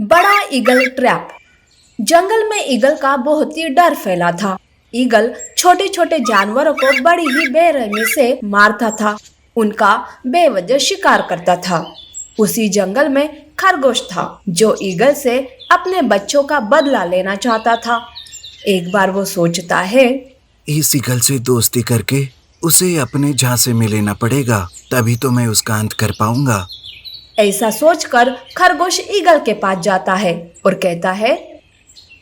बड़ा eagle trap. जंगल में eagle का बहुत ही डर फैला था। ईगल छोटे छोटे जानवरों को बड़ी ही बेरहमी से मारता था, उनका बेवजह शिकार करता था। उसी जंगल में खरगोश था जो ईगल से अपने बच्चों का बदला लेना चाहता था। एक बार वो सोचता है, इस ईगल से दोस्ती करके उसे अपने झांसे में लेना पड़ेगा, तभी तो मैं उसका अंत कर पाऊंगा। ऐसा सोचकर खरगोश ईगल के पास जाता है और कहता है,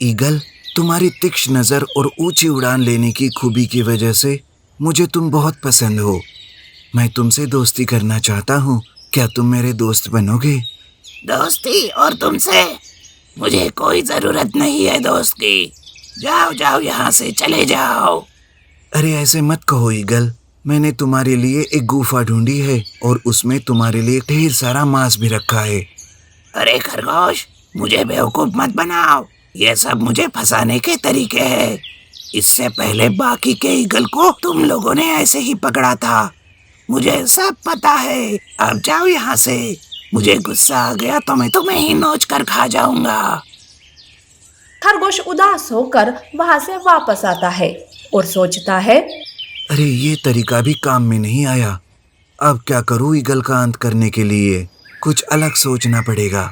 ईगल, तुम्हारी तीक्ष्ण नजर और ऊंची उड़ान लेने की खूबी की वजह से मुझे तुम बहुत पसंद हो। मैं तुमसे दोस्ती करना चाहता हूँ, क्या तुम मेरे दोस्त बनोगे? दोस्ती और तुमसे? मुझे कोई जरूरत नहीं है दोस्त की। जाओ जाओ, यहाँ से चले जाओ। अरे ऐसे मत कहो ईगल, मैंने तुम्हारे लिए एक गुफा ढूंढी है और उसमें तुम्हारे लिए ढेर सारा मांस भी रखा है। अरे खरगोश, मुझे बेवकूफ मत बनाओ, ये सब मुझे फंसाने के तरीके हैं। इससे पहले बाकी के ईगल को तुम लोगों ने ऐसे ही पकड़ा था, मुझे सब पता है। अब जाओ यहाँ से, मुझे गुस्सा आ गया तो मैं तुम्हें ही नोच कर खा जाऊंगा। खरगोश उदास होकर वहां से वापस आता है और सोचता है, अरे ये तरीका भी काम में नहीं आया। अब क्या करूँ ईगल का अंत करने के लिए? कुछ अलग सोचना पड़ेगा।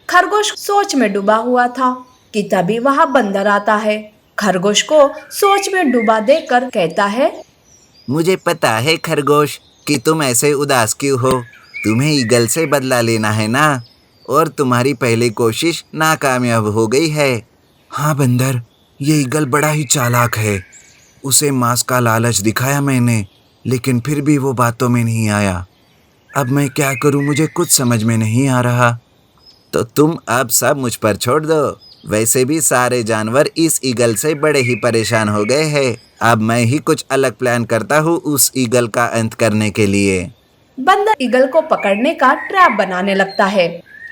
खरगोश सोच में डूबा हुआ था कि तभी वहां बंदर आता है। खरगोश को सोच में डूबा देखकर कहता है, मुझे पता है खरगोश कि तुम ऐसे उदास क्यों हो। तुम्हें ईगल से बदला लेना है ना, और तुम्हारी पहली कोशिश नाकामयाब हो गई है। हाँ बंदर, ये ईगल बड़ा ही चालाक है। उसे मांस का लालच दिखाया मैंने, लेकिन फिर भी वो बातों में नहीं आया। अब मैं क्या करूं, मुझे कुछ समझ में नहीं आ रहा। तो तुम अब सब मुझ पर छोड़ दो। वैसे भी सारे जानवर इस ईगल से बड़े ही परेशान हो गए हैं। अब मैं ही कुछ अलग प्लान करता हूँ उस ईगल का अंत करने के लिए। बंदर ईगल को पकड़ने का ट्रैप बनाने लगता है।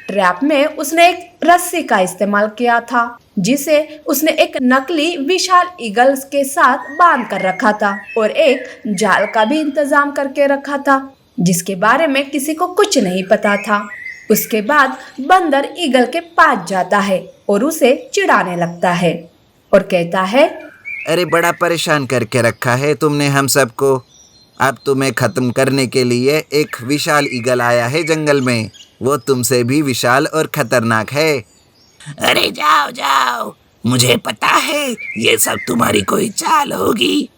ट्रैप में उसने एक रस्सी का इस्तेमाल किया था, जिसे उसने एक नकली विशाल ईगल के साथ बांध कर रखा था और एक जाल का भी इंतजाम करके रखा था, जिसके बारे में किसी को कुछ नहीं पता था। उसके बाद बंदर ईगल के पास जाता है और उसे चिढ़ाने लगता है और कहता है, अरे बड़ा परेशान करके रखा है तुमने हम सबको। अब तुम्हें खत्म करने के लिए एक विशाल ईगल आया है जंगल में। वो तुमसे भी विशाल और खतरनाक है। अरे जाओ जाओ, मुझे पता है ये सब तुम्हारी कोई चाल होगी,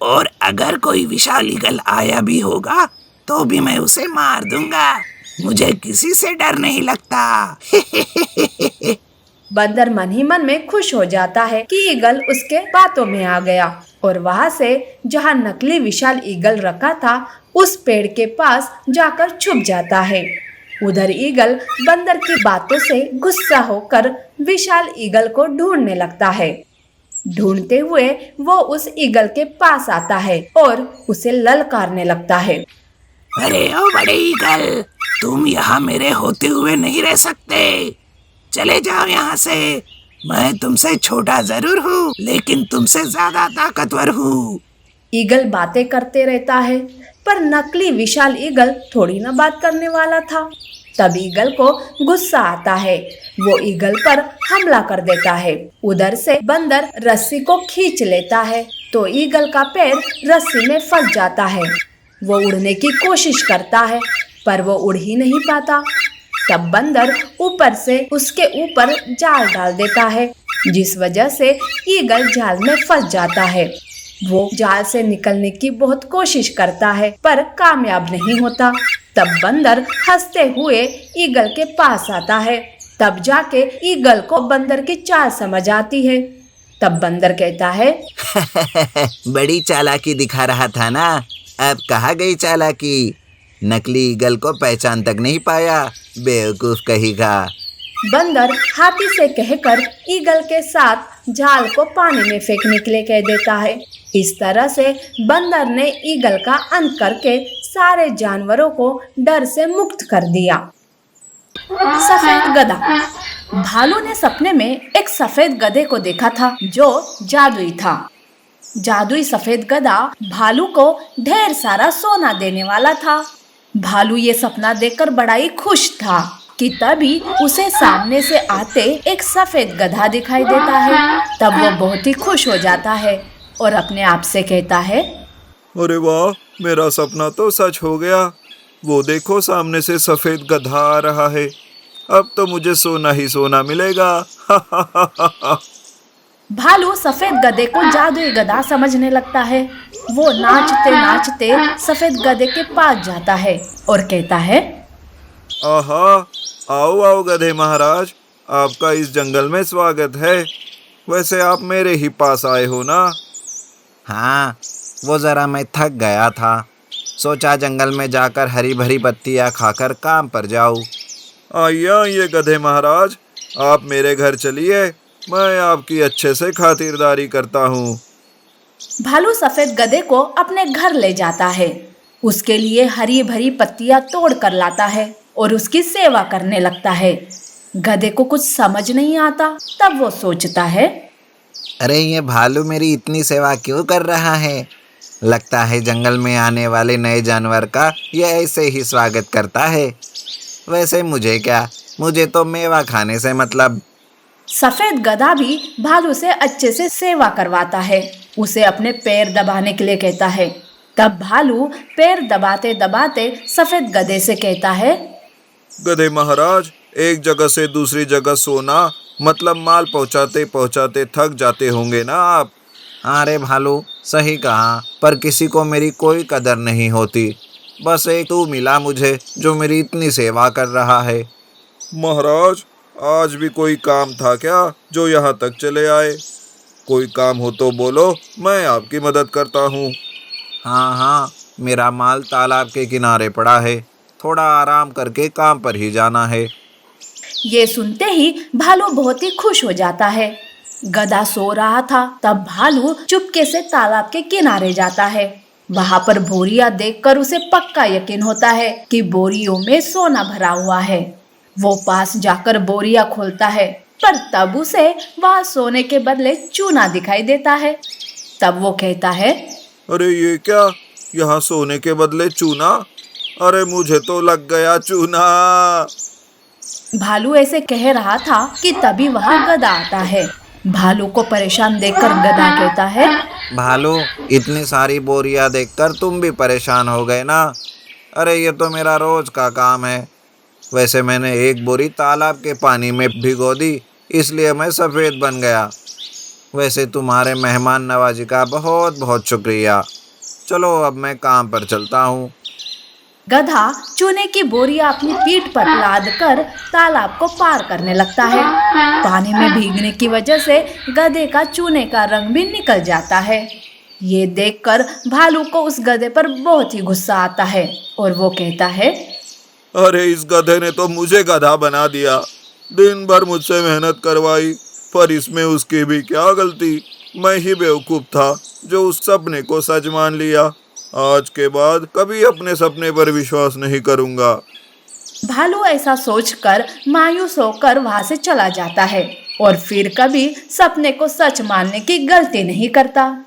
और अगर कोई विशाल ईगल आया भी होगा तो भी मैं उसे मार दूंगा। मुझे किसी से डर नहीं लगता। बंदर मन ही मन में खुश हो जाता है कि ईगल उसके बातों में आ गया और वहां से जहां नकली विशाल ईगल रखा था उस पेड़ के पास जाकर छुप जाता है। उधर ईगल बंदर की बातों से गुस्सा होकर विशाल ईगल को ढूंढने लगता है। ढूंढते हुए वो उस ईगल के पास आता है और उसे ललकारने लगता है। अरे ओ बड़े ईगल, तुम यहाँ मेरे होते हुए नहीं रह सकते। चले जाओ यहाँ से। मैं तुमसे छोटा जरूर हूँ, लेकिन तुमसे ज्यादा ताकतवर हूँ। ईगल बातें करते रहता है, पर नकली विशाल ईगल थोड़ी ना बात करने वाला था। तब ईगल को गुस्सा आता है, वो ईगल पर हमला कर देता है। उधर से बंदर रस्सी को खींच लेता है तो ईगल का पैर रस्सी में फंस जाता है। वो उड़ने की कोशिश करता है, पर वो उड़ ही नहीं पाता। तब बंदर ऊपर से उसके ऊपर जाल डाल देता है, जिस वजह से ईगल जाल में फंस जाता है। वो जाल से निकलने की बहुत कोशिश करता है, पर कामयाब नहीं होता। तब बंदर हंसते हुए ईगल के पास आता है। तब जाके ईगल को बंदर की चाल समझ आती है। तब बंदर कहता है, बड़ी चालाकी दिखा रहा था ना, अब कहाँ गई चालाकी? नकली ईगल को पहचान तक नहीं पाया, बेवकूफ कहेगा। बंदर हाथी से कहकर ईगल के साथ जाल को पानी में फेंकने के लिए कह देता है। इस तरह से बंदर ने ईगल का अंत करके सारे जानवरों को डर से मुक्त कर दिया। सफेद गधा। भालू ने सपने में एक सफेद गधे को देखा था जो जादुई था। जादुई सफेद गधा भालू को ढेर सारा सोना देने वाला था। भालू ये सपना देखकर बड़ा ही खुश था कि तभी उसे सामने से आते एक सफेद गधा दिखाई देता है। तब वो बहुत ही खुश हो जाता है और अपने आप से कहता है, अरे वाह, मेरा सपना तो सच हो गया। वो देखो, सामने से सफेद गधा आ रहा है। अब तो मुझे सोना ही सोना मिलेगा। भालू सफेद गधे को जादुई गधा समझने लगता है। वो नाचते नाचते सफेद गधे के पास जाता है और कहता है, आहा, आओ आओ गधे महाराज, आपका इस जंगल में स्वागत है। वैसे आप मेरे ही पास आए हो ना? हाँ, वो ज़रा मैं थक गया था, सोचा जंगल में जाकर हरी भरी पत्तियाँ खाकर काम पर जाऊँ। आइए आइए गधे महाराज, आप मेरे घर चलिए, मैं आपकी अच्छे से खातिरदारी करता हूँ। भालू सफेद गधे को अपने घर ले जाता है। उसके लिए हरी भरी पत्तियां तोड़ कर लाता है और उसकी सेवा करने लगता है। गधे को कुछ समझ नहीं आता। तब वो सोचता है, अरे ये भालू मेरी इतनी सेवा क्यों कर रहा है? लगता है जंगल में आने वाले नए जानवर का ये ऐसे ही स्वागत करता है। वैसे मुझे क्या, मुझे तो मेवा खाने से मतलब। सफेद गधा भी भालू से अच्छे से सेवा करवाता है। उसे अपने पैर दबाने के लिए कहता है। तब भालू पैर दबाते दबाते सफेद गधे से कहता है, गधे महाराज, एक जगह से दूसरी जगह सोना मतलब माल पहुँचाते पहुँचाते थक जाते होंगे ना आप? अरे भालू, सही कहा, पर किसी को मेरी कोई कदर नहीं होती। बस एक तू मिला मुझे जो मेरी इतनी सेवा कर रहा है। महाराज, आज भी कोई काम था क्या जो यहाँ तक चले आए? कोई काम हो तो बोलो, मैं आपकी मदद करता हूँ। हाँ हाँ, मेरा माल तालाब के किनारे पड़ा है, थोड़ा आराम करके काम पर ही जाना है। ये सुनते ही भालू बहुत ही खुश हो जाता है। गधा सो रहा था। तब भालू चुपके से तालाब के किनारे जाता है। वहां पर बोरियां देखकर उसे पक्का यकीन होता है कि बोरियों में सोना भरा हुआ है। वो पास जाकर बोरियां खोलता है, पर तब उसे वहां सोने के बदले चूना दिखाई देता है। तब वो कहता है, अरे ये क्या, यहाँ सोने के बदले चूना? अरे मुझे तो लग गया चूना। भालू ऐसे कह रहा था कि तभी वहां गधा आता है। भालू को परेशान देखकर गधा कहता है, भालू, इतनी सारी बोरियां देखकर तुम भी परेशान हो गए ना? अरे ये तो मेरा रोज का काम है। वैसे मैंने एक बोरी तालाब के पानी में भिगो दी, इसलिए मैं सफ़ेद बन गया। वैसे तुम्हारे मेहमान नवाजी का बहुत बहुत शुक्रिया। चलो अब मैं काम पर चलता हूँ। गधा चूने की बोरियां अपनी पीठ पर लाद कर तालाब को पार करने लगता है। पानी में भीगने की वजह से गधे का चूने का रंग भी निकल जाता है। ये देखकर भालू को उस गधे पर बहुत ही गुस्सा आता है और वो कहता है, अरे इस गधे ने तो मुझे गधा बना दिया। दिन भर मुझसे मेहनत करवाई, पर इसमें उसकी भी क्या गलती? मैं ही बेवकूफ़ था जो उस सपने को सच मान लिया। आज के बाद कभी अपने सपने पर विश्वास नहीं करूँगा। भालू ऐसा सोचकर मायूस होकर वहां से चला जाता है और फिर कभी सपने को सच मानने की गलती नहीं करता।